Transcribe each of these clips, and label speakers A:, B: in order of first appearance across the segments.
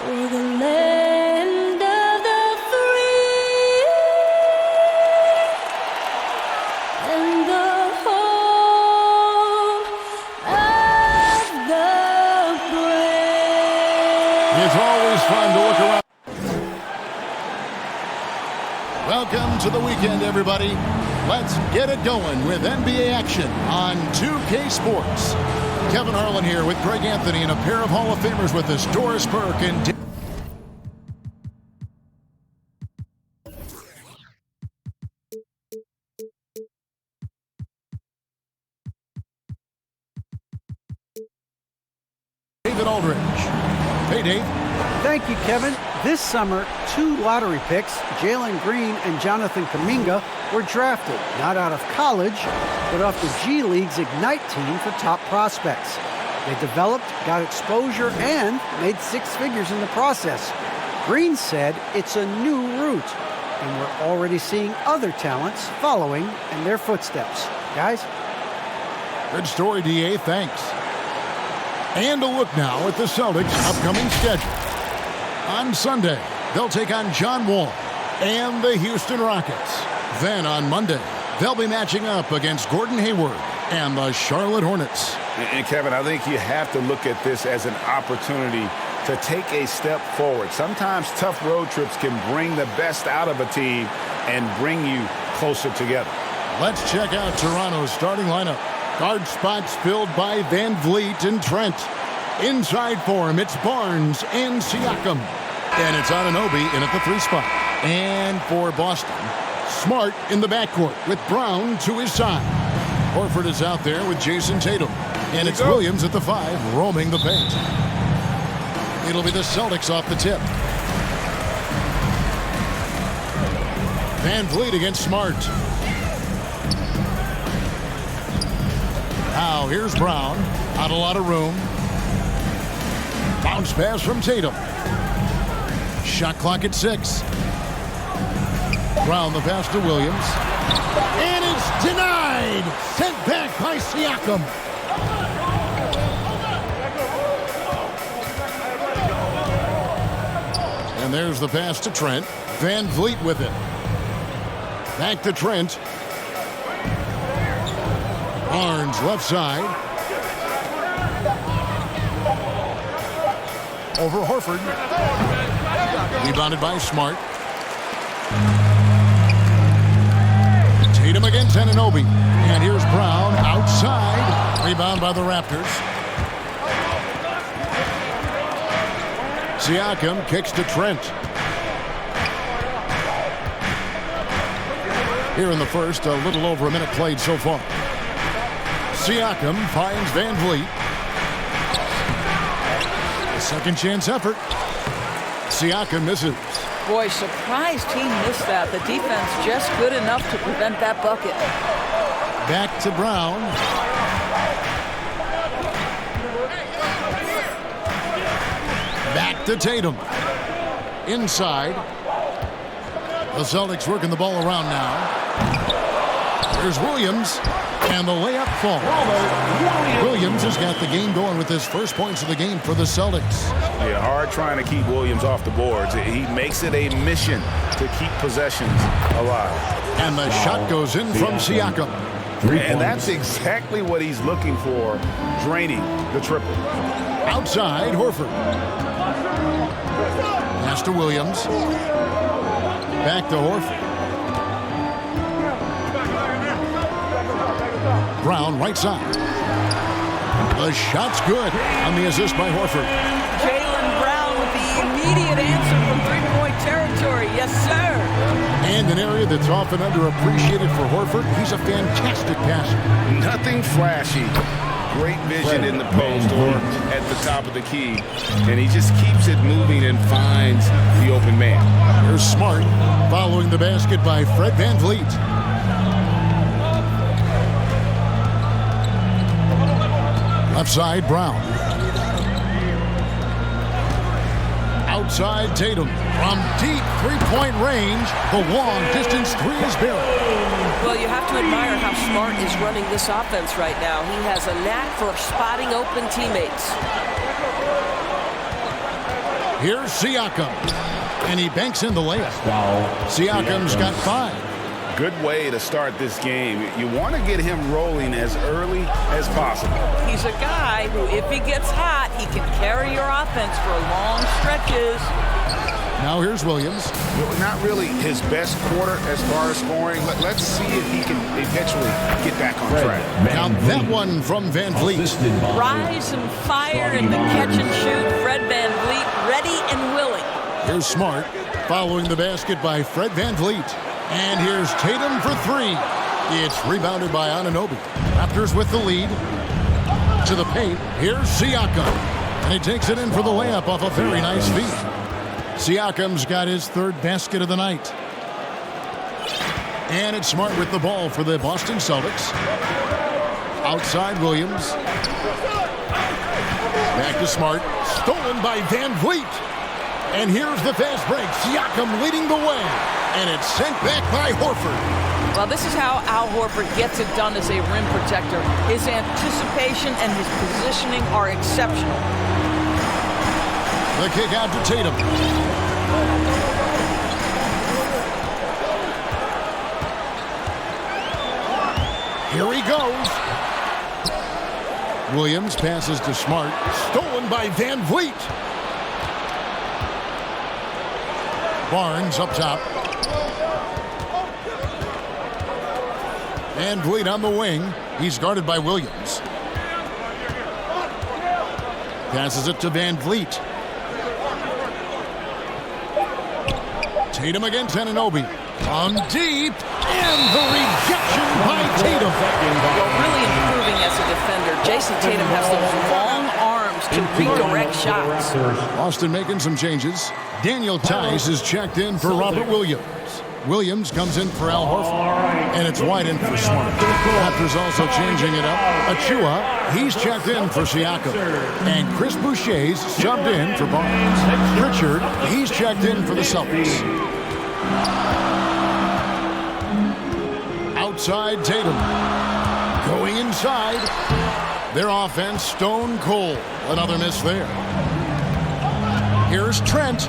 A: For the land of the free and the home of the brave.
B: It's always fun to look around. Welcome to the weekend, everybody. Let's get it going with NBA action on 2K Sports. Kevin Harlan here with Greg Anthony and a pair of Hall of Famers with us, Doris Burke and David Aldridge. Hey, Dave.
C: Thank you, Kevin. This summer, 2 lottery picks, Jalen Green and Jonathan Kuminga, were drafted, not out of college, but off the G League's Ignite team for top prospects. They developed, got exposure, and made 6 figures in the process. Green said it's a new route, and we're already seeing other talents following in their footsteps. Guys?
B: Good story, DA. Thanks. And a look now at the Celtics' upcoming schedule. On Sunday, they'll take on John Wall and the Houston Rockets. Then on Monday, they'll be matching up against Gordon Hayward and the Charlotte Hornets.
D: And Kevin, I think you have to look at this as an opportunity to take a step forward. Sometimes tough road trips can bring the best out of a team and bring you closer together.
B: Let's check out Toronto's starting lineup. Guard spots filled by Van Vliet and Trent. Inside for him, it's Barnes and Siakam. And it's Anunoby in at the 3 spot. And for Boston, Smart in the backcourt with Brown to his side. Horford is out there with Jason Tatum. And it's Williams at the 5, roaming the paint. It'll be the Celtics off the tip. Van Vliet against Smart. Now here's Brown. Not a lot of room. Bounce pass from Tatum. Shot clock at 6. Brown the pass to Williams. And it's denied. Sent back by Siakam. And there's the pass to Trent. Van Vliet with it. Back to Trent. Barnes left side. Over Horford. Rebounded by Smart. Tatum against Anunoby. And here's Brown outside. Rebound by the Raptors. Siakam kicks to Trent. Here in the first, a little over a minute played so far. Siakam finds Van Vliet. A second chance effort. Siakam misses.
E: Boy, surprised he missed that. The defense just good enough to prevent that bucket.
B: Back to Brown. Back to Tatum. Inside. The Celtics working the ball around now. There's Williams. And the layup falls. Williams has got the game going with his first points of the game for the Celtics.
D: Yeah, hard trying to keep Williams off the boards. He makes it a mission to keep possessions alive.
B: And the shot goes in from Siakam.
D: And that's exactly what he's looking for, draining the triple.
B: Outside, Horford. Pass to Williams. Back to Horford. Brown right side. The shot's good on the assist by Horford.
E: Jaylen Brown with the immediate answer from three-point territory. Yes, sir.
B: And an area that's often underappreciated for Horford. He's a fantastic passer.
D: Nothing flashy. Great vision in the post or at the top of the key. And he just keeps it moving and finds the open man.
B: Here's Smart following the basket by Fred Van Vliet. Left side, Brown. Outside, Tatum. From deep three-point range, the long-distance three is buried.
E: Well, you have to admire how Smart is running this offense right now. He has a knack for spotting open teammates.
B: Here's Siakam. And he banks in the layup. Siakam's got 5.
D: Good way to start this game. You want to get him rolling as early as possible.
E: He's a guy who, if he gets hot, he can carry your offense for long stretches.
B: Now here's Williams.
D: Not really his best quarter as far as scoring. Let's see if he can eventually get back on track.
B: Count that one from Van Vliet.
E: Rise and fire in the catch and shoot. Fred Van Vliet ready and willing.
B: Here's Smart following the basket by Fred Van Vliet. And here's Tatum for 3. It's rebounded by Anunoby. Raptors with the lead. To the paint. Here's Siakam. And he takes it in for the layup off a very nice feed. Siakam's got his 3rd basket of the night. And it's Smart with the ball for the Boston Celtics. Outside Williams. Back to Smart. Stolen by Van Vliet. And here's the fast break. Siakam leading the way. And it's sent back by Horford.
E: Well, this is how Al Horford gets it done as a rim protector. His anticipation and his positioning are exceptional.
B: The kick out to Tatum. Here he goes. Williams passes to Smart. Stolen by Van Vliet. Barnes up top. Van Vliet on the wing. He's guarded by Williams. Passes it to Van Vliet. Tatum against Anunoby. On deep. And the rejection by Tatum.
E: Well, really improving as a defender. Jason Tatum has those long arms to redirect shots.
B: Austin making some changes. Daniel Tice is checked in for Robert Williams. Williams comes in for Al Horford. And it's White in for Smart. Raptors also changing it up. Achua, he's checked in for Siakam. And Chris Boucher's subbed in for Barnes. Pritchard, he's checked in for the Celtics. Outside Tatum. Going inside. Their offense stone cold. Another miss there. Here's Trent.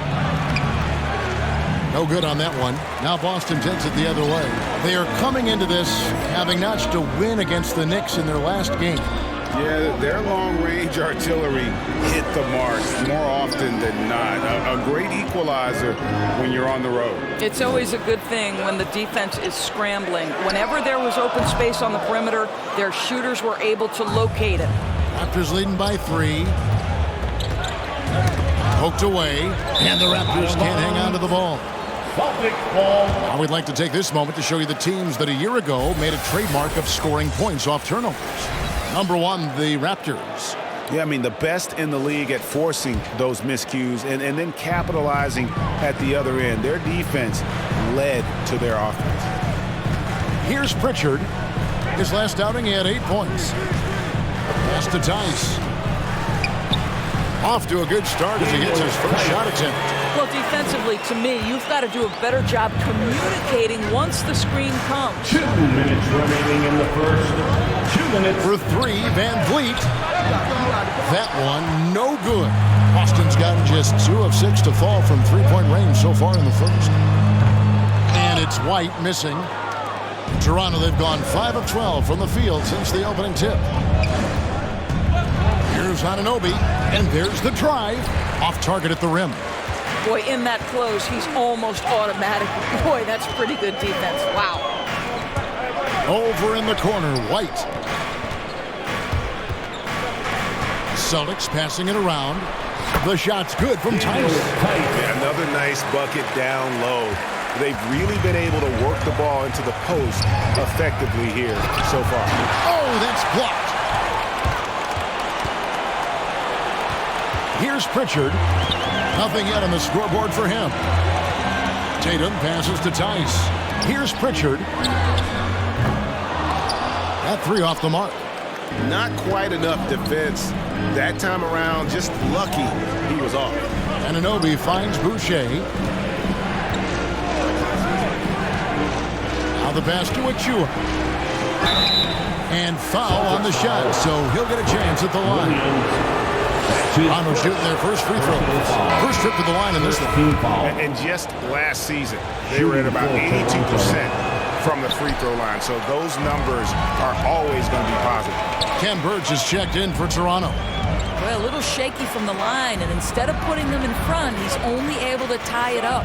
B: No good on that one. Now Boston takes it the other way. They are coming into this having notched a win against the Knicks in their last game.
D: Yeah, their long-range artillery hit the mark more often than not. A great equalizer when you're on the road.
E: It's always a good thing when the defense is scrambling. Whenever there was open space on the perimeter, their shooters were able to locate it.
B: Raptors leading by 3. Poked away, and the Raptors can't hang on to the ball. I would like to take this moment to show you the teams that a year ago made a trademark of scoring points off turnovers. Number 1, the Raptors.
D: Yeah, I mean, the best in the league at forcing those miscues and then capitalizing at the other end. Their defense led to their offense.
B: Here's Pritchard. His last outing, he had 8 points. Pass to Tice. Off to a good start as he gets his first shot attempt.
E: Well, defensively, to me, you've got to do a better job communicating once the screen comes.
F: 2 minutes remaining in the first. 2 minutes.
B: For 3, Van Vliet. That one, no good. Boston's gotten just 2 of 6 to fall from three-point range so far in the first. And it's White missing. In Toronto, they've gone 5 of 12 from the field since the opening tip. Here's Anunoby, and there's the drive. Off target at the rim.
E: Boy, in that close, he's almost automatic. Boy, that's pretty good defense. Wow.
B: Over in the corner, White. Celtics passing it around. The shot's good from Tice.
D: Yeah, another nice bucket down low. They've really been able to work the ball into the post effectively here so far.
B: Oh, that's blocked. Here's Pritchard. Nothing yet on the scoreboard for him. Tatum passes to Tice. Here's Pritchard. That 3 off the mark.
D: Not quite enough defense that time around. Just lucky he was off.
B: Anunoby finds Boucher. Now the pass to Achua. And foul on the shot, so he'll get a chance at the line. Toronto shooting their first free throw. First trip to the line in this one.
D: And just last season, they were at about 82% from the free throw line. So those numbers are always going to be positive.
B: Ken Burge is checked in for Toronto.
E: Well, a little shaky from the line, and instead of putting them in front, he's only able to tie it up.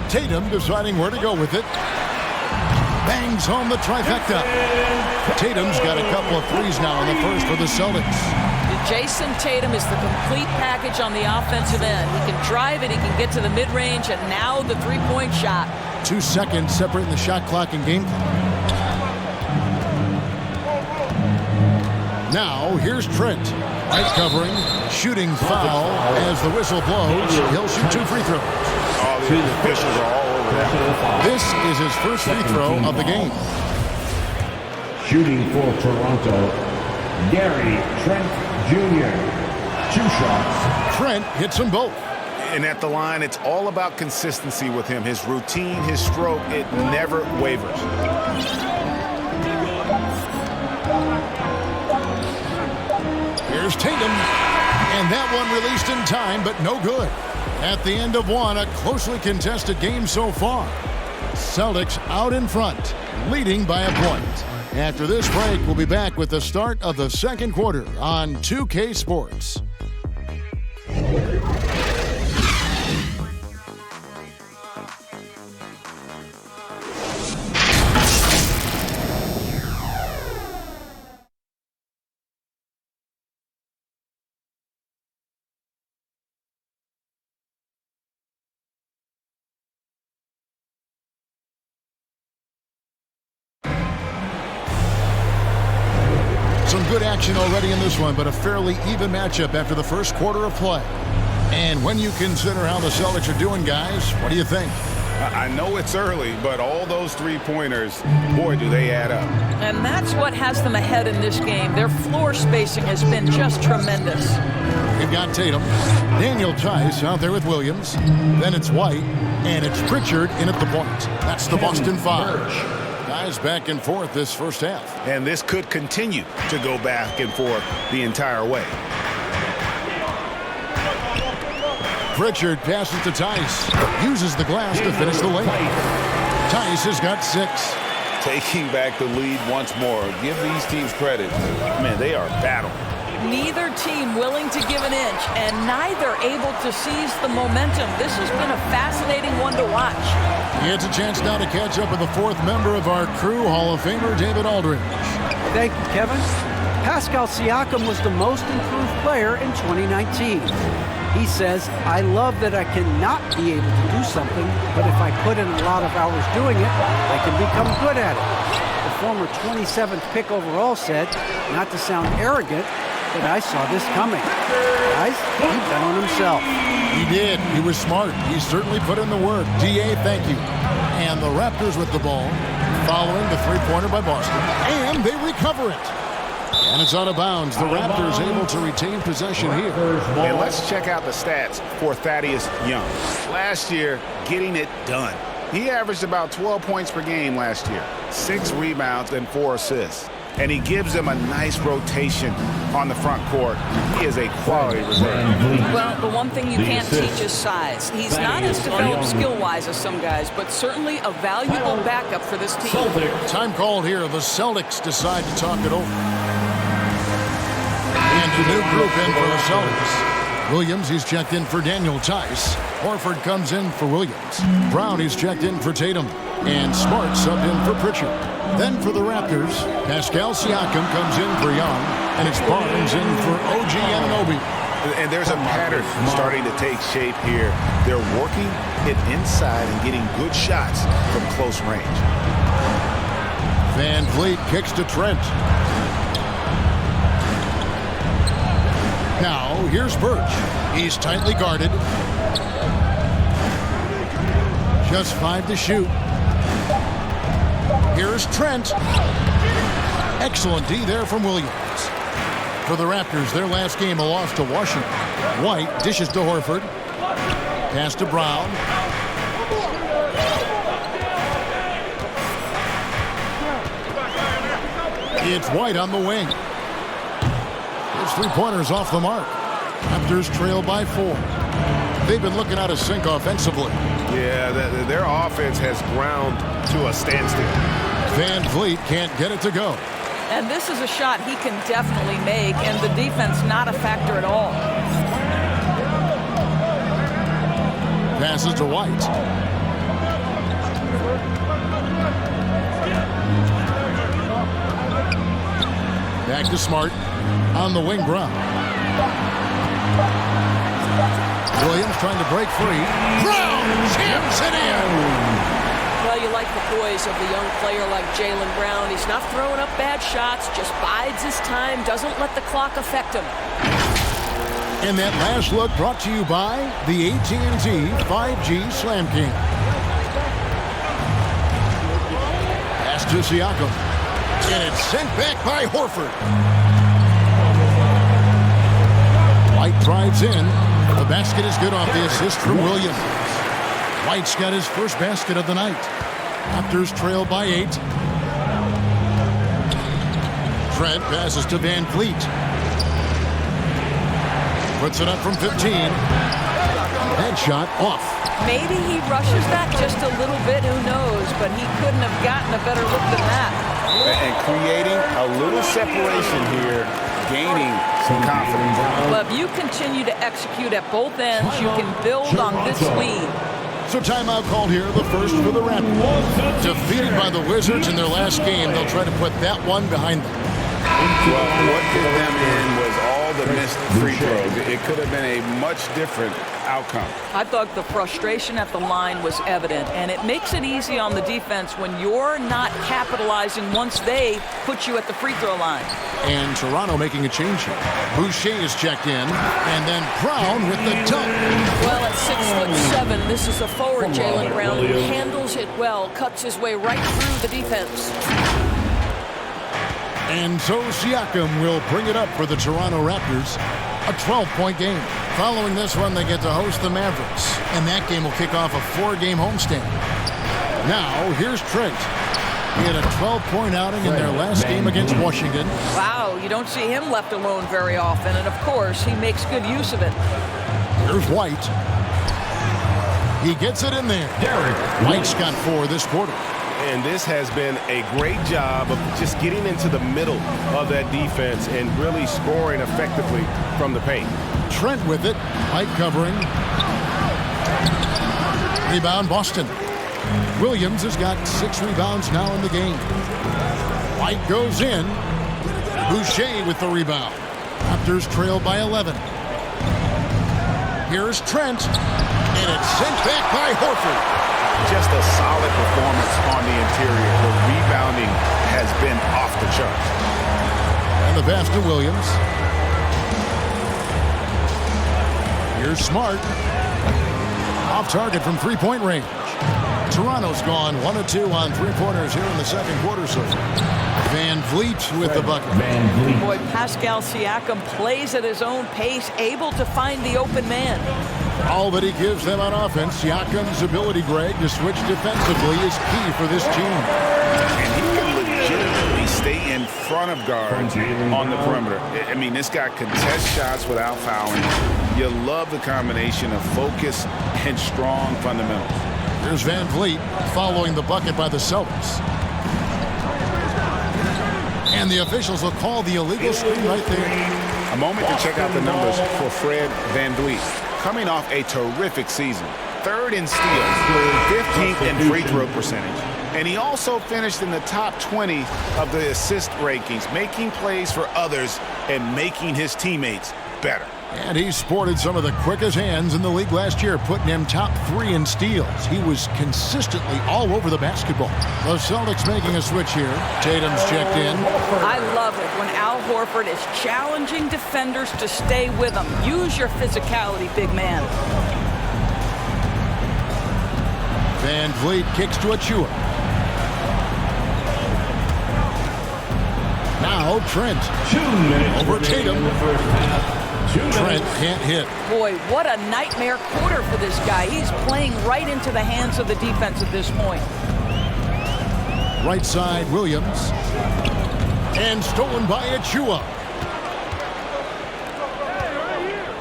B: Tatum deciding where to go with it. Bangs home the trifecta. Tatum's got a couple of threes now in the first for the Celtics.
E: Jason Tatum is the complete package on the offensive end. He can drive it, he can get to the mid-range, and now the three-point shot.
B: 2 seconds separating the shot clock and game clock. Now, here's Trent. Right covering, shooting foul as the whistle blows. He'll shoot 2 free throws.
D: All the officials are all over that.
B: This is his first free throw of the game.
F: Shooting for Toronto, Gary Trent Jr. 2 shots.
B: Trent hits them both.
D: And at the line, it's all about consistency with him. His routine, his stroke, it never wavers.
B: Here's Tatum. And that one released in time, but no good. At the end of one, a closely contested game so far. Celtics out in front, leading by a point. After this break, we'll be back with the start of the second quarter on 2K Sports. Some good action already in this one, but a fairly even matchup after the first quarter of play. And when you consider how the Celtics are doing, guys, what do you think?
D: I know it's early, but all those three-pointers, boy, do they add up.
E: And that's what has them ahead in this game. Their floor spacing has been just tremendous.
B: We've got Tatum, Daniel Tice out there with Williams. Then it's White, and it's Pritchard in at the point. That's the Boston Five. Guys back and forth this first half.
D: And this could continue to go back and forth the entire way.
B: Pritchard passes to Tice. Uses the glass to finish the lane. Tice has got 6.
D: Taking back the lead once more. Give these teams credit. Man, they are battling.
E: Neither team willing to give an inch, and neither able to seize the momentum. This has been a fascinating one to watch.
B: It's a chance now to catch up with the 4th member of our crew, Hall of Famer David Aldridge.
C: Thank you, Kevin. Pascal Siakam was the most improved player in 2019. He says, I love that I cannot be able to do something, but if I put in a lot of hours doing it, I can become good at it. The former 27th pick overall said, not to sound arrogant, but I saw this coming. Guys, he bet on himself.
B: He did. He was smart. He certainly put in the work. DA, thank you. And the Raptors with the ball, following the three-pointer by Boston. And they recover it. And it's out of bounds. The Raptors able to retain possession here.
D: And let's check out the stats for Thaddeus Young. Last year, getting it done. He averaged about 12 points per game last year, 6 rebounds and 4 assists. And he gives them a nice rotation on the front court. He is a quality reserve.
E: Well, the one thing you can't teach is size. He's not as developed skill-wise as some guys, but certainly a valuable backup for this team.
B: Time called here. The Celtics decide to talk it over. And a new group in for the Celtics. Williams, he's checked in for Daniel Tice. Horford comes in for Williams. Brown, he's checked in for Tatum. And Smart subbed in for Pritchard. Then for the Raptors, Pascal Siakam comes in for Young. And it's Barnes in for OG Anunoby.
D: And there's a pattern starting to take shape here. They're working it inside and getting good shots from close range.
B: Van Vliet kicks to Trent. Now, here's Birch. He's tightly guarded. Just 5 to shoot. Here's Trent. Excellent D there from Williams. For the Raptors, their last game, a loss to Washington. White dishes to Horford. Pass to Brown. It's White on the wing. three-pointers off the mark. Raptors trail by 4. They've been looking out of sync offensively.
G: Yeah, their offense has ground to a standstill.
B: Van Vliet can't get it to go.
E: And this is a shot he can definitely make, and the defense not a factor at all.
B: Passes to White. Back to Smart on the wing. Brown. Williams trying to break free. Brown jams it in.
H: Well, you like the poise of the young player like Jaylen Brown. He's not throwing up bad shots, just bides his time, doesn't let the clock affect him.
B: And that last look brought to you by the AT&T 5G Slam King. Pass to Siakam. And it's sent back by Horford. White drives in. The basket is good off the assist from Williams. White's got his first basket of the night. Raptors trail by 8. Trent passes to Van Vliet. Puts it up from 15. Headshot off.
E: Maybe he rushes that just a little bit, who knows, but he couldn't have gotten a better look than that.
D: And creating a little separation here, gaining some confidence.
E: But if you continue to execute at both ends, you can build on this lead.
B: So timeout called here, the first for the Raptors. Defeated by the Wizards in their last game, they'll try to put that one behind them.
D: Well, what did them in was all the missed free throws. It could have been a much different outcome.
E: I thought the frustration at the line was evident, and it makes it easy on the defense when you're not capitalizing once they put you at the free throw line.
B: And Toronto making a change here. Boucher is checked in, and then Brown with the dunk.
H: Well, at 6'7", this is a forward Jaylen Brown who handles it well, cuts his way right through the defense.
B: And so Siakam will bring it up for the Toronto Raptors. A 12-point game. Following this one, they get to host the Mavericks. And that game will kick off a 4-game homestand. Now, here's Trent. He had a 12-point outing in their last game against Washington.
E: Wow, you don't see him left alone very often. And, of course, he makes good use of it.
B: Here's White. He gets it in there. White's got 4 this quarter.
G: And this has been a great job of just getting into the middle of that defense and really scoring effectively from the paint.
B: Trent with it. White covering. Rebound, Boston. Williams has got 6 rebounds now in the game. White goes in. Boucher with the rebound. Raptors trail by 11. Here's Trent. And it's sent back by Horford.
D: Just a solid performance on the interior. The rebounding has been off the charts.
B: And the pass to Williams. Here's Smart. Off target from three-point range. Toronto's gone 1 of 2 on three-pointers here in the second quarter. So Van Vliet with the bucket.
E: Boy, Pascal Siakam plays at his own pace, able to find the open man.
B: All that he gives them on offense, Siakam's ability, Greg, to switch defensively is key for this team.
D: And he can legitimately stay in front of guards on the perimeter. I mean, this guy contests shots without fouling. You love the combination of focus and strong fundamentals.
B: Here's Van Vliet following the bucket by the Celtics. And the officials will call the illegal screen right there.
D: A moment to check out the numbers for Fred Van Vliet. Coming off a terrific season. 3rd in steals, 15th in free throw percentage. And he also finished in the top 20 of the assist rankings, making plays for others and making his teammates better.
B: And he sported some of the quickest hands in the league last year, putting him top 3 in steals. He was consistently all over the basketball. The Celtics making a switch here. Tatum's checked in.
E: I love it when Al Horford is challenging defenders to stay with him. Use your physicality, big man.
B: Van Vliet kicks to Achua. Now Trent.
F: 2 minutes
B: Over
F: remaining
B: Tatum.
F: in the first half.
B: Trent can't hit.
E: Boy, what a nightmare quarter for this guy. He's playing right into the hands of the defense at this point.
B: Right side, Williams. And stolen by Achua.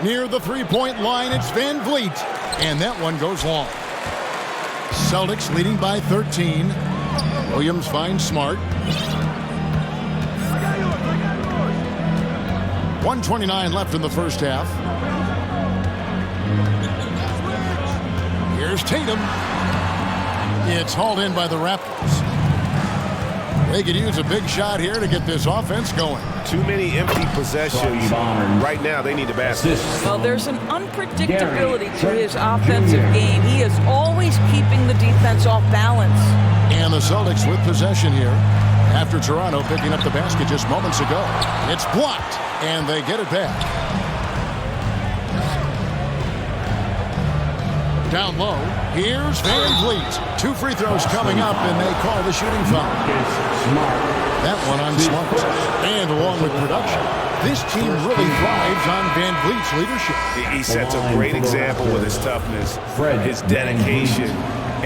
B: Near the three-point line, it's Van Vliet. And that one goes long. Celtics leading by 13. Williams finds Smart. 1:29 left in the first half. Here's Tatum. It's hauled in by the Raptors. They could use a big shot here to get this offense going.
G: Too many empty possessions. Right now, they need a basket.
E: Well, there's an unpredictability to his offensive game. He is always keeping the defense off balance.
B: And the Celtics with possession here after Toronto picking up the basket just moments ago. It's blocked, and they get it back. Down low, here's Van Vliet. 2 free throws coming up, and they call the shooting foul. That one on Smart. And along with production, this team really thrives on Van Vliet's leadership.
D: He sets a great example with his toughness, his dedication,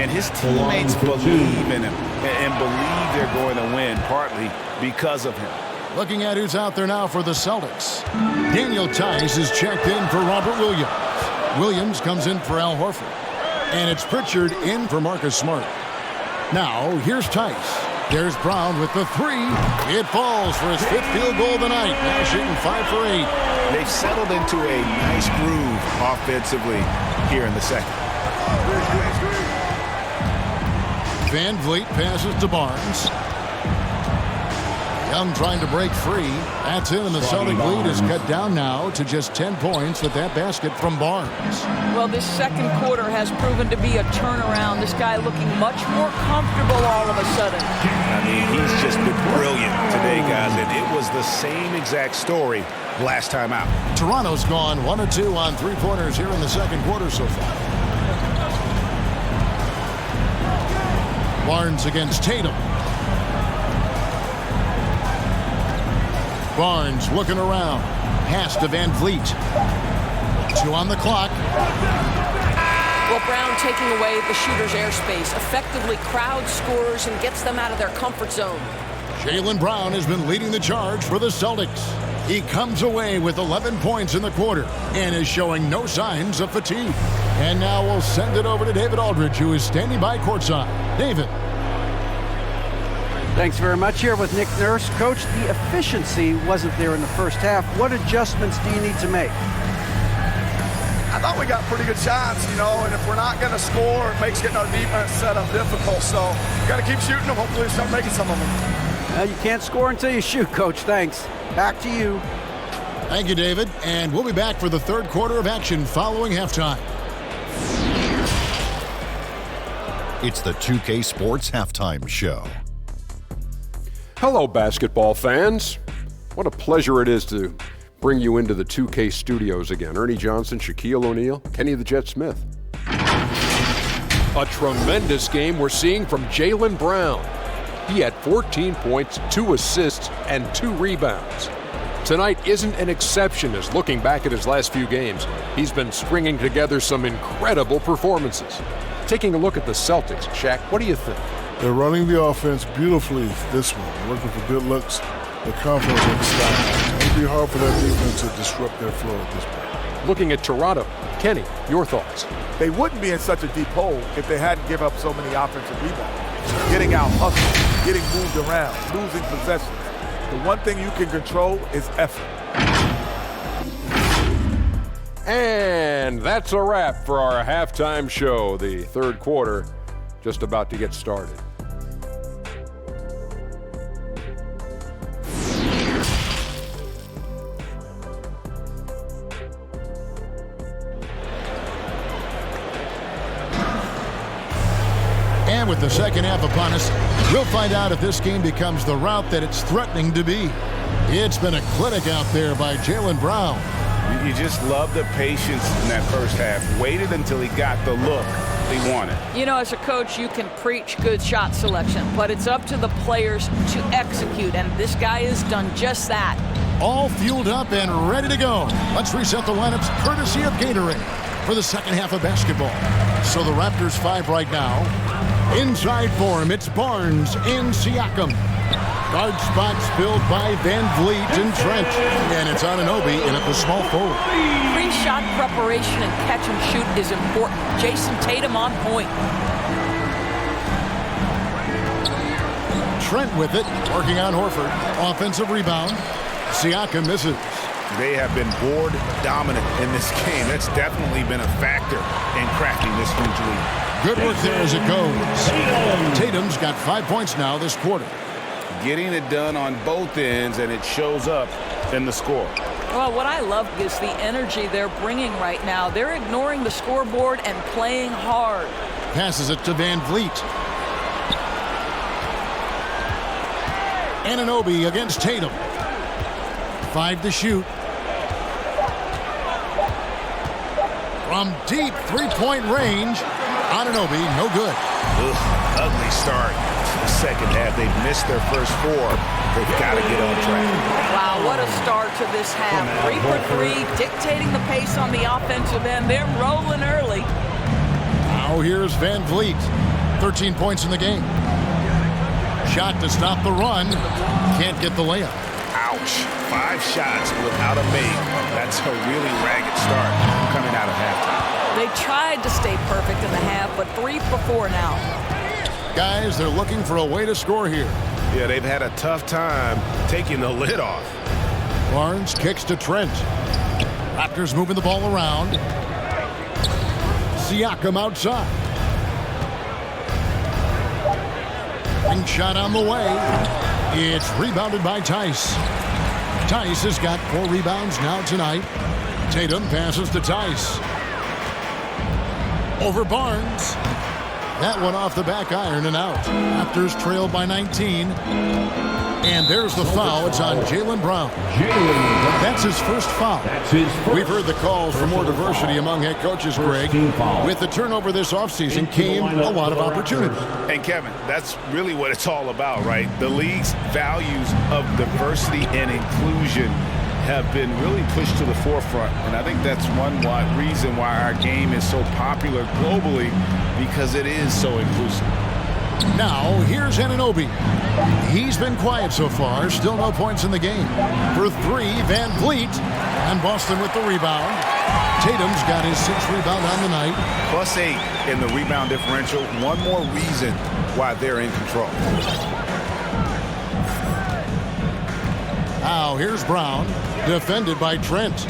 D: and his teammates believe in him and believe they're going to win, partly because of him.
B: Looking at who's out there now for the Celtics. Daniel Tice is checked in for Robert Williams. Williams comes in for Al Horford. And it's Pritchard in for Marcus Smart. Now, here's Tice. There's Brown with the 3. It falls for his 5th field goal of the night. Now shooting 5 for 8.
D: They've settled into a nice groove offensively here in the second.
B: Van Vliet passes to Barnes. Young trying to break free. That's it, and the Celtic lead is cut down now to just 10 points with that basket from Barnes.
E: Well, this second quarter has proven to be a turnaround. This guy looking much more comfortable all of a sudden.
D: I mean, he's just been brilliant today, guys, and it was the same exact story last time out.
B: Toronto's gone 1 of 2 on 3-pointers here in the second quarter so far. Barnes against Tatum. Barnes looking around. Pass to Van Vliet. 2 on the clock.
H: Well, Brown taking away the shooter's airspace effectively crowds scorers and gets them out of their comfort zone.
B: Jaylen Brown has been leading the charge for the Celtics. He comes away with 11 points in the quarter and is showing no signs of fatigue. And now we'll send it over to David Aldridge, who is standing by courtside. David.
C: Thanks very much. Here with Nick Nurse. Coach, the efficiency wasn't there in the first half. What adjustments do you need to make?
I: I thought we got pretty good shots, and if we're not going to score, it makes getting our defense set up difficult. So we got to keep shooting them. Hopefully start making some of them.
C: Well, you can't score until you shoot, Coach. Thanks. Back to you.
B: Thank you, David. And we'll be back for the third quarter of action following halftime.
J: It's the 2K Sports Halftime Show.
K: Hello, basketball fans. What a pleasure it is to bring you into the 2K studios again. Ernie Johnson, Shaquille O'Neal, Kenny the Jet Smith. A tremendous game we're seeing from Jaylen Brown. He had 14 points, 2 assists, and 2 rebounds. Tonight isn't an exception as looking back at his last few games, he's been stringing together some incredible performances. Taking a look at the Celtics, Shaq, what do you think?
L: They're running the offense beautifully this one, working for good looks, the confidence of the style. It'll be hard for that defense to disrupt their flow at this point.
K: Looking at Toronto, Kenny, your thoughts?
I: They wouldn't be in such a deep hole if they hadn't given up so many offensive rebounds. Getting out hustled, getting moved around, losing possessions. The one thing you can control is effort.
K: And that's a wrap for our halftime show. The third quarter just about to get started.
B: And with the second half upon us, we'll find out if this game becomes the route that it's threatening to be. It's been a clinic out there by Jaylen Brown.
D: You just love the patience in that first half. Waited until he got the look he wanted.
E: As a coach, you can preach good shot selection, but it's up to the players to execute, and this guy has done just that.
B: All fueled up and ready to go. Let's reset the lineups courtesy of Gatorade for the second half of basketball. So the Raptors 5 right now. Inside for him, it's Barnes and Siakam. Guard spots filled by Van Vliet and Trent. And it's Anunoby in at the small forward.
E: Pre-shot preparation and catch and shoot is important. Jason Tatum on point.
B: Trent with it, working on Horford. Offensive rebound. Siakam misses.
D: They have been board dominant in this game. That's definitely been a factor in crafting this huge lead.
B: Good work there as it goes. Tatum's got 5 points now this quarter.
D: Getting it done on both ends, and it shows up in the score.
E: Well, what I love is the energy they're bringing right now. They're ignoring the scoreboard and playing hard.
B: Passes it to Van Vliet. Anunoby against Tatum. 5 to shoot. From deep three-point range, Anunoby, no good.
D: Ugly start. The second half, they've missed their first 4. They've got to get on track.
E: Wow, what a start to this half. 3 for 3, dictating the pace on the offensive end. They're rolling early.
B: Now here's Van Vliet. 13 points in the game. Shot to stop the run. Can't get the layup.
D: Ouch. 5 shots without a make. That's a really ragged start coming out of halftime.
E: They tried to stay perfect in the half, but 3 for 4 now.
B: Guys, they're looking for a way to score here.
G: Yeah, they've had a tough time taking the lid off.
B: Barnes kicks to Trent. Raptors moving the ball around. Siakam outside. Ring shot on the way. It's rebounded by Tice. Tice has got 4 rebounds now tonight. Tatum passes to Tice. Over Barnes. That one off the back iron and out. Raptors trail by 19. And there's the foul. It's on Jaylen Brown. That's his first foul. We've heard the calls for more diversity among head coaches, Greg. With the turnover this offseason came a lot of opportunity.
D: And Kevin, that's really what it's all about, right? The league's values of diversity and inclusion have been really pushed to the forefront. And I think that's one reason why our game is so popular globally, because it is so inclusive.
B: Now, here's Anunoby. He's been quiet so far. Still no points in the game. For 3, Van Vliet. And Boston with the rebound. Tatum's got his 6th rebound on the night.
D: +8 in the rebound differential. One more reason why they're in control.
B: Now, here's Brown. Defended by Trent.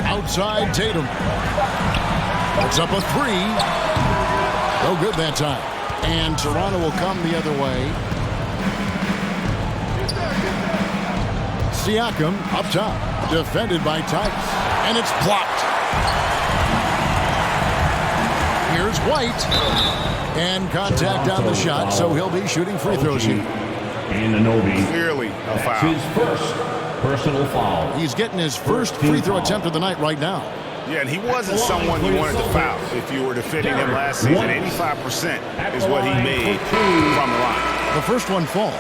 B: Outside Tatum. Puts up a 3. No good that time. And Toronto will come the other way. Siakam up top. Defended by Tice. And it's blocked. Here's White. And contact on the shot, so he'll be shooting free throws here.
F: Anunoby.
D: Clearly a foul.
F: His first personal foul.
B: He's getting his first free throw attempt of the night right now.
D: Yeah, and he wasn't someone you wanted to foul if you were defending him last season. 85% is what he made from the line.
B: The first one falls.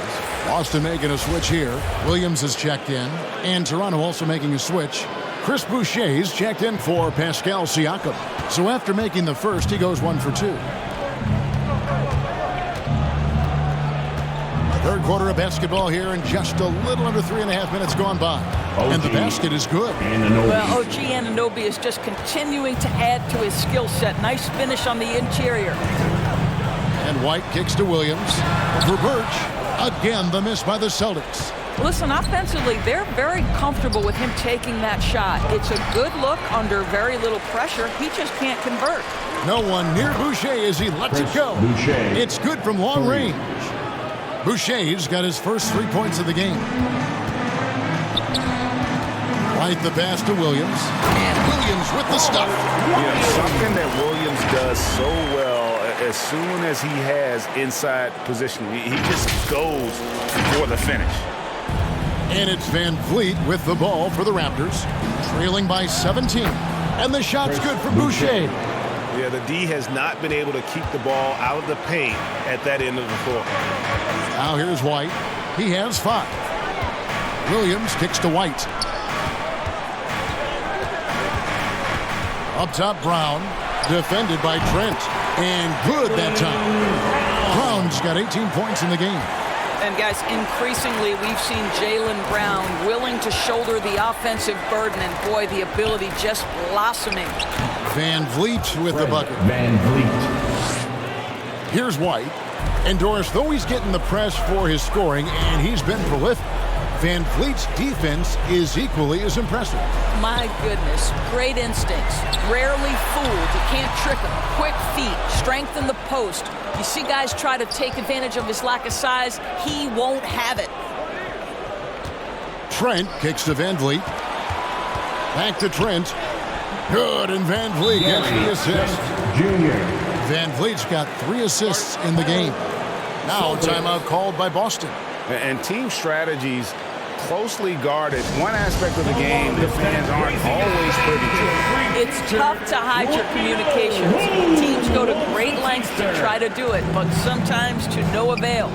B: Boston making a switch here. Williams has checked in. And Toronto also making a switch. Chris Boucher's checked in for Pascal Siakam. So after making the first, he goes 1 for 2. Third quarter of basketball here, and just a little under 3.5 minutes gone by. And the basket is good.
E: Well, OG Anunoby is just continuing to add to his skill set. Nice finish on the interior.
B: And White kicks to Williams. For Birch. Again, the miss by the Celtics.
E: Listen, offensively, they're very comfortable with him taking that shot. It's a good look under very little pressure. He just can't convert.
B: No one near Boucher as he lets it go. It's good from long range. Boucher's got his first 3 points of the game. Right the pass to Williams. And Williams with the stuff.
D: Yeah, something that Williams does so well as soon as he has inside position. He just goes for the finish.
B: And it's Van Vliet with the ball for the Raptors. Trailing by 17. And the shot's good for Boucher.
G: Yeah, the D has not been able to keep the ball out of the paint at that end of the floor.
B: Now here's White. He has 5. Williams kicks to White. Up top, Brown. Defended by Trent. And good that time. Brown's got 18 points in the game.
E: And guys, increasingly we've seen Jaylen Brown willing to shoulder the offensive burden, and boy, the ability just blossoming.
B: Van Vliet with the bucket.
F: Van Vliet.
B: Here's White. And Doris, though he's getting the press for his scoring, and he's been prolific, Van Vliet's defense is equally as impressive.
E: My goodness, great instincts. Rarely fooled. You can't trick him. Quick feet, strength in the post. You see guys try to take advantage of his lack of size. He won't have it.
B: Trent kicks to Van Vliet. Back to Trent. Good, and Van Vliet gets the assist.
F: Junior.
B: Van Vliet's got 3 assists in the game. Now timeout called by Boston.
D: And team strategies closely guarded. One aspect of the game the fans aren't always privy to.
E: It's tough to hide your communications. Teams go to great lengths to try to do it, but sometimes to no avail.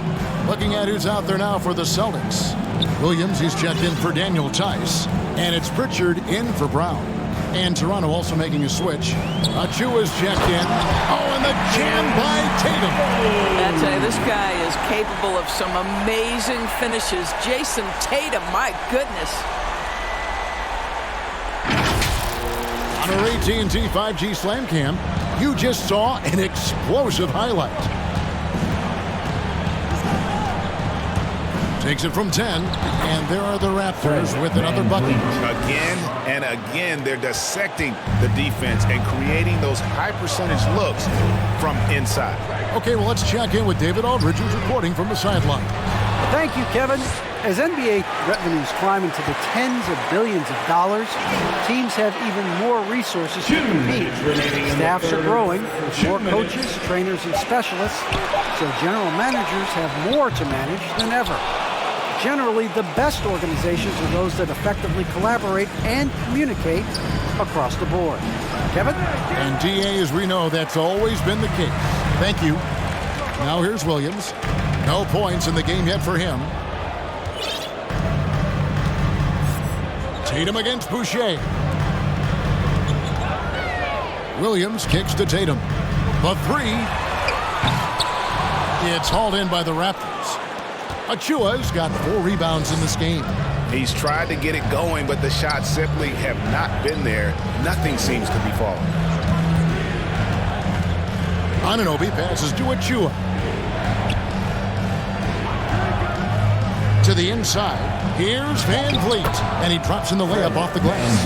B: Looking at who's out there now for the Celtics. Williams, he's checked in for Daniel Tice. And it's Pritchard in for Brown. And Toronto also making a switch. Achua's checked in. Oh, and the jam by Tatum.
E: I tell you, this guy is capable of some amazing finishes. Jason Tatum, my goodness.
B: On our AT&T 5G Slam Cam, you just saw an explosive highlight. Takes it from 10, and there are the Raptors with another bucket.
D: Again and again, they're dissecting the defense and creating those high-percentage looks from inside.
B: Okay, well, let's check in with David Aldridge, who's reporting from the sideline.
C: Thank you, Kevin. As NBA revenues climb into the tens of billions of dollars, teams have even more resources to compete. Staffs are growing with more coaches, trainers, and specialists, so general managers have more to manage than ever. Generally, the best organizations are those that effectively collaborate and communicate across the board. Kevin?
B: And DA, as we know, that's always been the case. Thank you. Now here's Williams. No points in the game yet for him. Tatum against Boucher. Williams kicks to Tatum. The 3. It's hauled in by the Raptors. Achua's got 4 rebounds in this game.
D: He's tried to get it going, but the shots simply have not been there. Nothing seems to be falling.
B: Anunoby passes to Achua. To the inside. Here's Van Vliet. And he drops in the layup off the glass.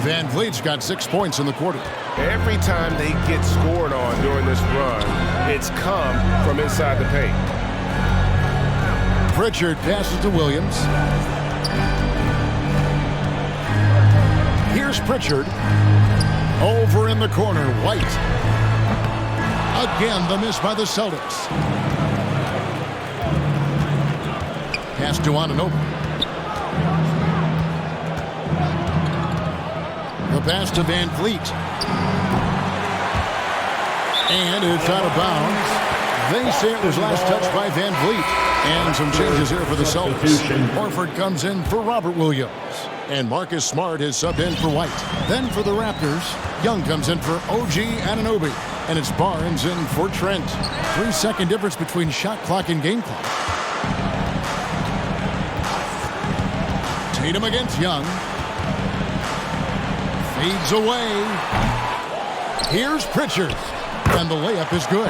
B: Van Vliet's got 6 points in the quarter.
G: Every time they get scored on during this run, it's come from inside the paint.
B: Pritchard passes to Williams. Here's Pritchard. Over in the corner, White. Again, the miss by the Celtics. Pass to Anunoby. The pass to Van Vliet. And it's out of bounds. They say it was last touched by Van Vliet. And some changes here for the Celtics. Horford comes in for Robert Williams. And Marcus Smart is subbed in for White. Then for the Raptors, Young comes in for OG Anunoby. And it's Barnes in for Trent. 3-second difference between shot clock and game clock. Tatum against Young. Fades away. Here's Pritchard. And the layup is good.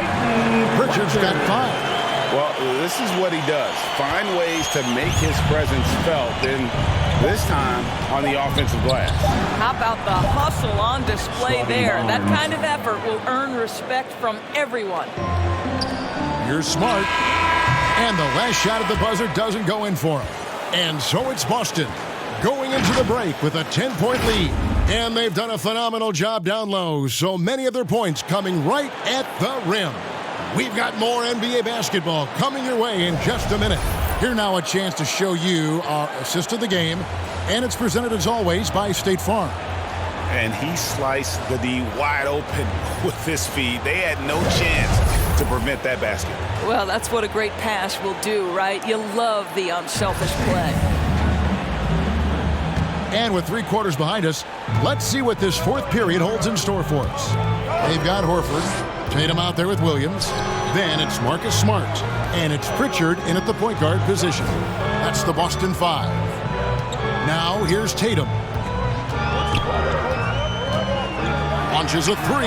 B: Pritchard's got 5.
D: Well, this is what he does. Find ways to make his presence felt, and this time on the offensive glass.
E: How about the hustle on display there? That kind of effort will earn respect from everyone.
B: Here's Smart. And the last shot at the buzzer doesn't go in for him. And so it's Boston going into the break with a 10-point lead. And they've done a phenomenal job down low, so many of their points coming right at the rim. We've got more NBA basketball coming your way in just a minute. Here now a chance to show you our assist of the game, and it's presented as always by State Farm.
D: And he sliced the D wide open with his feed. They had no chance to prevent that basket.
E: Well, that's what a great pass will do, right? You love the unselfish play.
B: And with 3 quarters behind us, let's see what this 4th period holds in store for us. They've got Horford. Tatum out there with Williams. Then it's Marcus Smart. And it's Pritchard in at the point guard position. That's the Boston 5. Now here's Tatum. Launches a 3.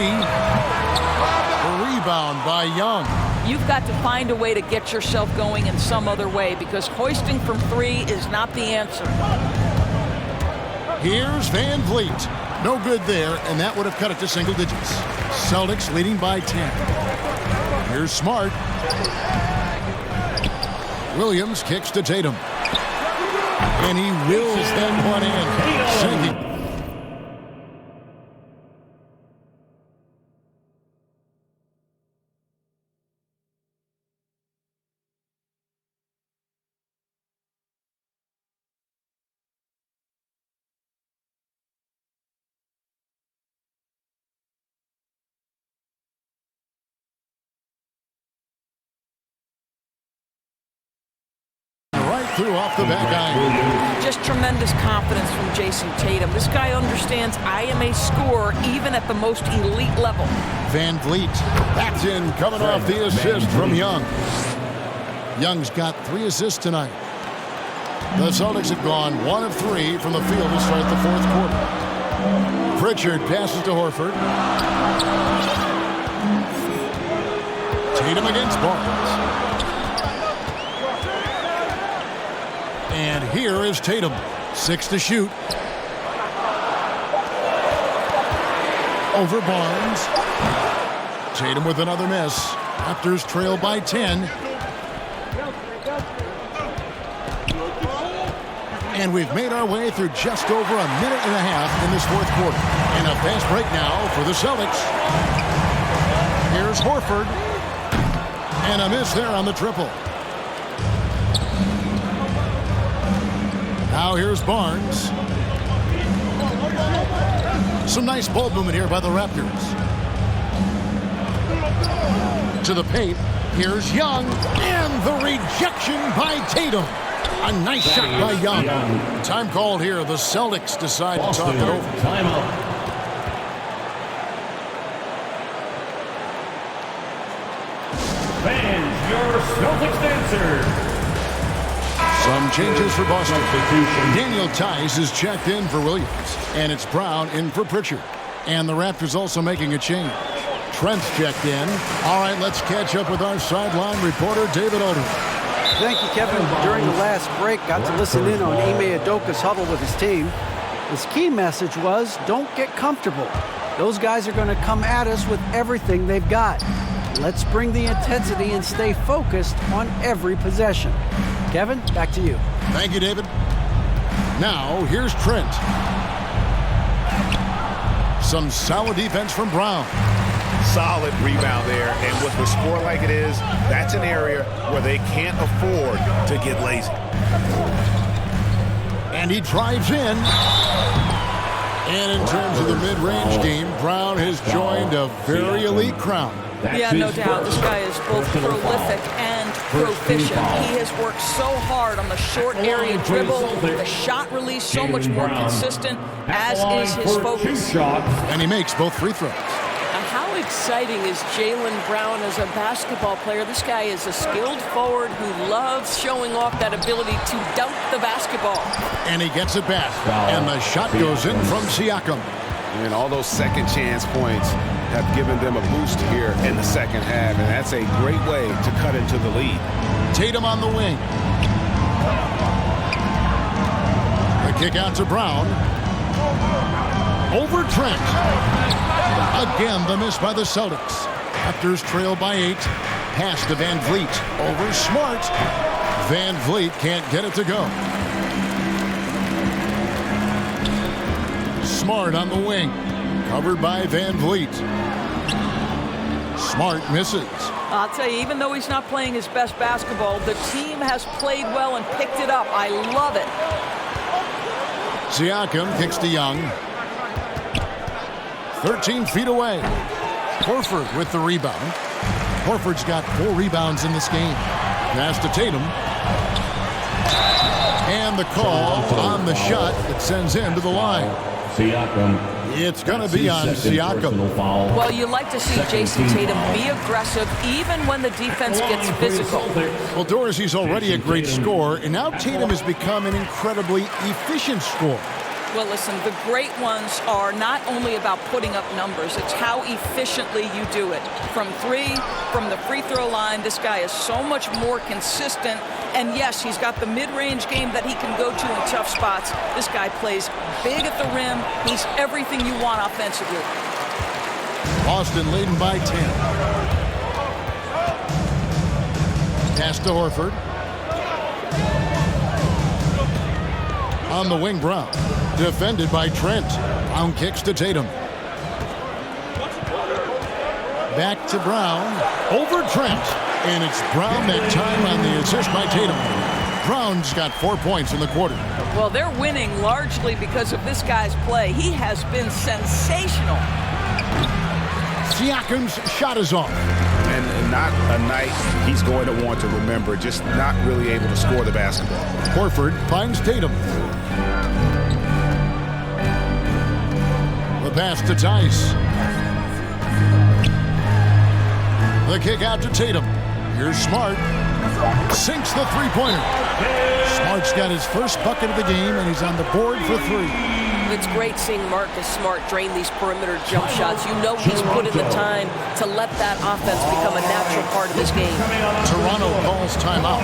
B: A rebound by Young.
E: You've got to find a way to get yourself going in some other way because hoisting from 3 is not the answer.
B: Here's Van Vliet. No good there, and that would have cut it to single digits. Celtics leading by 10. Here's Smart. Williams kicks to Tatum. And he wills that one in. Sinking. Threw off the back iron.
E: Just tremendous confidence from Jason Tatum. This guy understands I am a scorer even at the most elite level.
B: Van Vliet backed in, coming off the assist from Young. Young's got 3 assists tonight. The Celtics have gone 1 of 3 from the field to start the 4th quarter. Pritchard passes to Horford. Tatum against Barnes. And here is Tatum. 6 to shoot. Over Barnes. Tatum with another miss. Raptors trail by 10. And we've made our way through just over a minute and a half in this 4th quarter. And a fast break now for the Celtics. Here's Horford. And a miss there on the triple. Now here's Barnes. Some nice ball movement here by the Raptors. To the paint. Here's Young. And the rejection by Tatum. A nice shot by Young. Time called here. The Celtics decide to talk it over.
F: Timeout. Fans, your Celtics dancer.
B: Some changes for Boston. Daniel Tice is checked in for Williams. And it's Brown in for Pritchard. And the Raptors also making a change. Trent's checked in. All right, let's catch up with our sideline reporter, David Aldridge.
C: Thank you, Kevin. During the last break, got to listen in on Ime Udoka's huddle with his team. His key message was, don't get comfortable. Those guys are going to come at us with everything they've got. Let's bring the intensity and stay focused on every possession. Kevin, back to you.
B: Thank you, David. Now, here's Trent. Some solid defense from Brown.
D: Solid rebound there, and with the score like it is, that's an area where they can't afford to get lazy.
B: And he drives in. And in terms of the mid-range game, Brown has joined a very elite crowd.
E: Yeah, no doubt. This guy is both prolific and proficient. He has worked so hard on the short area dribble, the shot release so much more consistent, as is his focus.
B: And he makes both free throws.
H: How exciting is Jaylen Brown as a basketball player? This guy is a skilled forward who loves showing off that ability to dunk the basketball.
B: And he gets it back. And the shot goes in from Siakam.
G: And all those second chance points have given them a boost here in the second half. And that's a great way to cut into the lead.
B: Tatum on the wing. The kick out to Brown. Over Trent. Again, the miss by the Celtics. Raptors trail by 8. Pass to Van Vliet. Over Smart. Van Vliet can't get it to go. Smart on the wing. Covered by Van Vliet. Smart misses.
E: I'll tell you, even though he's not playing his best basketball, the team has played well and picked it up. I love it.
B: Siakam kicks to Young. 13 feet away. Horford with the rebound. Horford's got 4 rebounds in this game. Pass to Tatum. And the call on the shot that sends him to the line. It's going to be on Siakam.
H: Well, you like to see Jason Tatum be aggressive even when the defense gets physical.
B: Well, Dorsey's already a great scorer, and now Tatum has become an incredibly efficient scorer.
E: Well, listen, the great ones are not only about putting up numbers, it's how efficiently you do it. From three, from the free throw line, this guy is so much more consistent. And yes, he's got the mid-range game that he can go to in tough spots. This guy plays big at the rim. He's everything you want offensively.
B: Boston leading by 10. Pass to Horford. On the wing, Brown. Defended by Trent. Brown kicks to Tatum. Back to Brown. Over Trent. And it's Brown that time on the assist by Tatum. Brown's got 4 points in the quarter.
E: Well, they're winning largely because of this guy's play. He has been sensational.
B: Siakam's shot is off.
D: And not a night he's going to want to remember, just not really able to score the basketball.
B: Horford finds Tatum. The pass to Tice. The kick out to Tatum. Here's Smart. Sinks the three-pointer. Smart's got his first bucket of the game, and he's on the board for three.
H: It's great seeing Marcus Smart drain these perimeter jump shots. You know he's put in the time to let that offense become a natural part of his game.
B: Toronto calls timeout.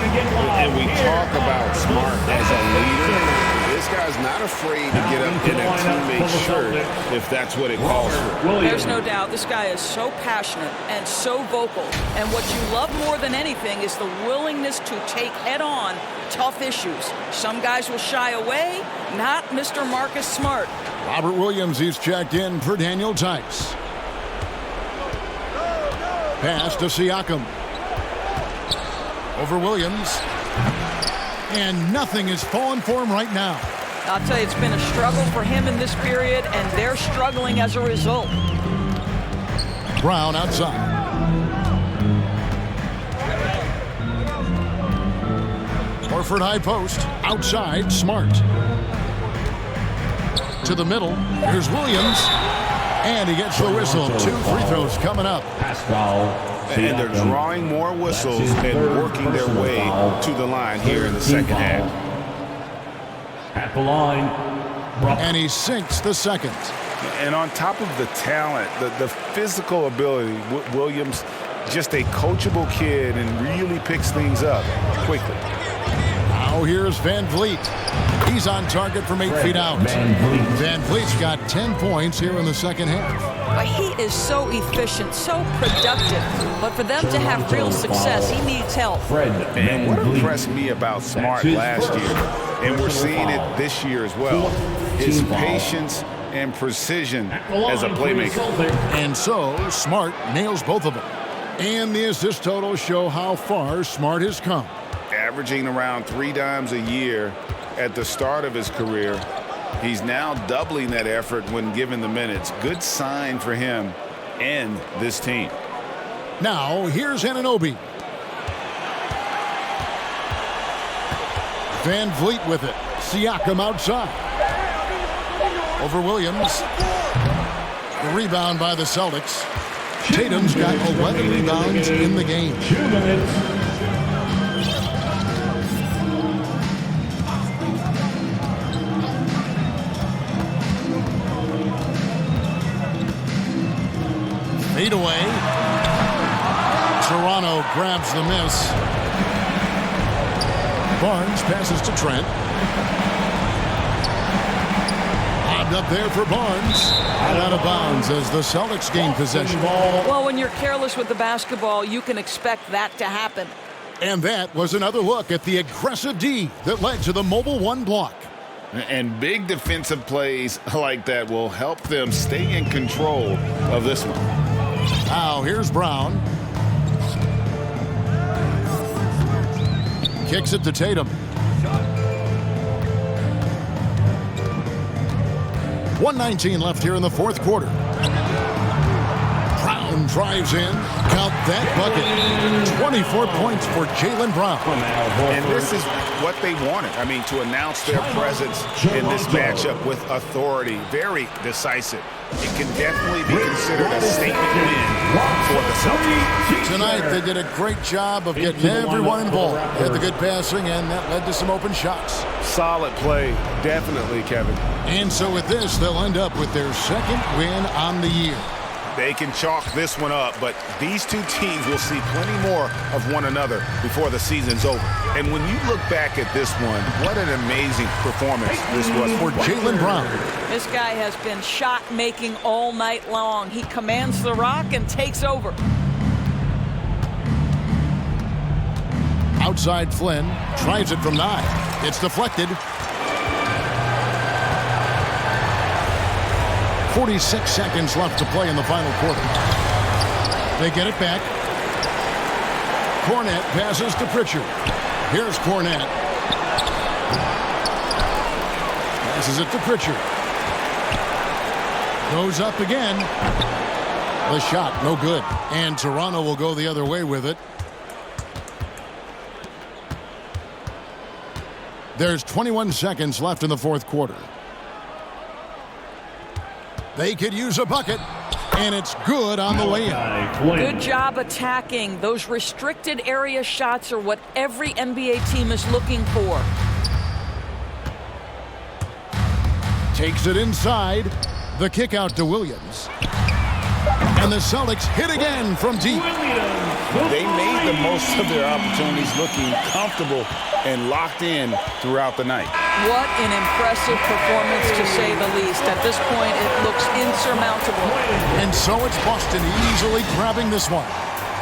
D: And we talk about Smart as a leader. This guy's not afraid to get up in a teammate's shirt if that's what it calls for.
E: There's no doubt this guy is so passionate and so vocal. And what you love more than anything is the willingness to take head-on tough issues. Some guys will shy away, not Mr. Marcus Smart.
B: Robert Williams is checked in for Daniel Tice. Pass to Siakam. Over Williams. And nothing is falling for him right now.
E: I'll tell you, it's been a struggle for him in this period, and they're struggling as a result.
B: Brown outside. Horford high post. Outside, Smart. To the middle. Here's Williams. And he gets the whistle. 2 free throws coming up.
D: And they're drawing more whistles and working their way to the line here in the second half.
F: At the line.
B: And he sinks the second.
D: And on top of the talent, the physical ability, Williams, just a coachable kid and really picks things up quickly.
B: Now here's Van Vliet. He's on target from 8 feet out. Van Vliet's got 10 points here in the second half.
E: But he is so efficient, so productive. But for them to have real success, he needs help.
D: And what impressed me about Smart last year, and we're seeing it this year as well, his patience and precision as a playmaker.
B: And so, Smart nails both of them. And the assist totals show how far Smart has come.
D: Averaging around 3 dimes a year at the start of his career. He's now doubling that effort when given the minutes. Good sign for him and this team.
B: Now, here's Anunoby. Van Vliet with it. Siakam outside. Over Williams. The rebound by the Celtics. Tatum's got 11 rebounds in the game.
F: 2 minutes.
B: Fade away. Toronto grabs the miss. Barnes passes to Trent. Lobbed up there for Barnes. Out of bounds as the Celtics gain possession.
E: Well, when you're careless with the basketball, you can expect that to happen.
B: And that was another look at the aggressive D that led to the Mobile One block.
D: And big defensive plays like that will help them stay in control of this one.
B: Now here's Brown. Kicks it to Tatum. 1:19 left here in the fourth quarter. Brown drives in. Count that bucket. 24 points for Jaylen Brown.
D: And this is what they wanted. I mean, to announce their presence in this matchup with authority, very decisive. It can definitely be considered a statement win for the Celtics.
B: Tonight, they did a great job of getting everyone involved. They had the good passing, and that led to some open shots.
G: Solid play, definitely, Kevin.
B: And so with this, they'll end up with their second win on the year.
D: They can chalk this one up, but these two teams will see plenty more of one another before the season's over. And when you look back at this one, what an amazing performance this was
B: for Jaylen Brown.
E: This guy has been shot-making all night long. He commands the rock and takes over.
B: Outside Flynn, tries it from 9. It's deflected. 46 seconds left to play in the final quarter. They get it back. Cornette passes to Pritchard. Here's Cornette. Passes it to Pritchard. Goes up again. The shot, no good. And Toronto will go the other way with it. There's 21 seconds left in the fourth quarter. They could use a bucket, and it's good on the layup.
E: Good job attacking. Those restricted area shots are what every NBA team is looking for.
B: Takes it inside. The kick out to Williams. And the Celtics hit again from deep.
D: They made the most of their opportunities, looking comfortable and locked in throughout the night.
E: What an impressive performance, to say the least. At this point, it looks insurmountable.
B: And so it's Boston easily grabbing this one.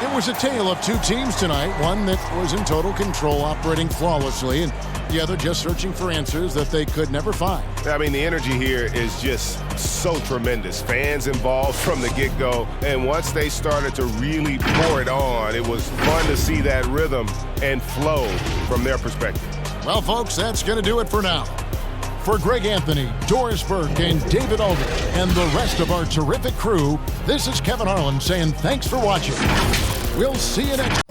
B: It was a tale of two teams tonight, one that was in total control, operating flawlessly, and the other just searching for answers that they could never find.
G: I mean, the energy here is just so tremendous. Fans involved from the get-go, and once they started to really pour it on, it was fun to see that rhythm and flow from their perspective.
B: Well, folks, that's going to do it for now. For Greg Anthony, Doris Burke, and David Aldridge, and the rest of our terrific crew, this is Kevin Harlan saying thanks for watching. We'll see you next time.